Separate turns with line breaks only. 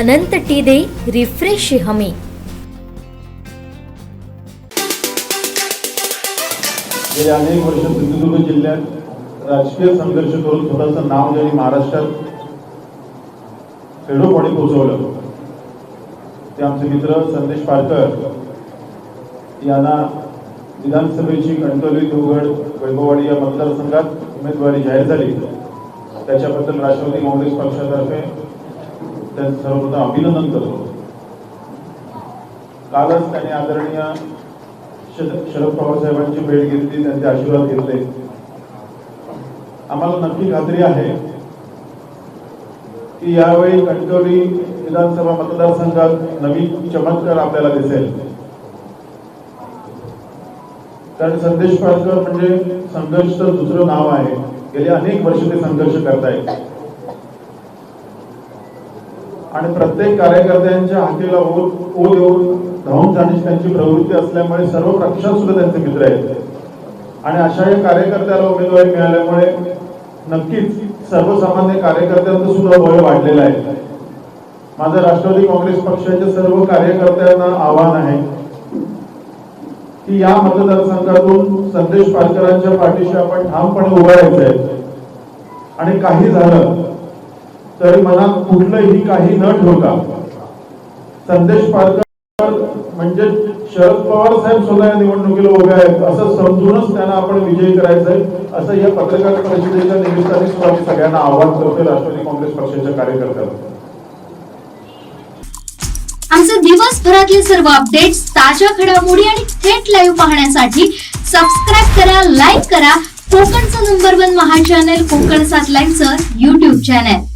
अनंत टीदे refresh हमी।
गेल्या अनेक वर्ष सिंधुदुर्ग जिल्ह्यात राजकीय संघर्ष करून स्वतःचं नाव ज्यांनी महाराष्ट्रात खेडोपाडी पोहोचवलं ते आमचे मित्र संदेश पारकर यांना विधानसभेची कणकवली देवगड वैभववाडी या मतदारसंघात उमेदवारी जाहीर झाली। त्याच्याबद्दल राष्ट्रवादी काँग्रेस पक्षातर्फे त्यांचं सर्वप्रथम अभिनंदन करतो। कालच त्यांनी आदरणीय शरद पवार साहेबांची भेट घेतली, त्यांचे आशीर्वाद घेतले। आम्हाला नक्की खात्री आहे की यावेळी कणकवली विधानसभा मतदारसंघात नवीन चमत्कार आपल्याला दिसेल। कारण संदेश पारकर म्हणजे संघर्षचं दुसरं नाव आहे। गेले अनेक वर्ष ते संघर्ष करतायत आणि प्रत्येक कार्यकर्त्यांच्या हाकेला ओ देऊन धावून जाण्याची त्यांची प्रवृत्ती असल्यामुळे सर्व पक्षात सुद्धा त्यांचे मित्र आहेत आणि अशा या कार्यकर्त्याला उमेदवारी मिळाल्यामुळे नक्कीच सर्वसामान्य कार्यकर्त्यांचं सुद्धा बळ वाढलेलं आहे। माझं राष्ट्रवादी काँग्रेस पक्षाच्या सर्व कार्यकर्त्यांना आव्हान आहे की या मतदारसंघातून संदेश पारकरांच्या पाठीशी आपण ठामपणे उभं राहायचं आहे आणि काही झालं तरी मनात कुठलंही काही न ठेवता संदेश पारकर म्हणजे शरद पवार साहेब सुद्धा या निवडणुकीला उभे आहेत असं समजूनच त्यांना आपण विजयी करायचंय असं या पत्रकार परिषदेच्या निमित्ताने सुद्धा सगळ्यांना आवाहन करतोय राष्ट्रवादी काँग्रेस पक्षाच्या कार्यकर्त्यांना।
आमचे दिवसभरातले सर्व अपडेट्स, ताज्या घडामोडी आणि थेट लाईव्ह पाहण्यासाठी सबस्क्राइब करा, लाईक करा कोकणचं नंबर 1 महा चॅनल कोकण 7 लाईव्हचं YouTube चॅनल।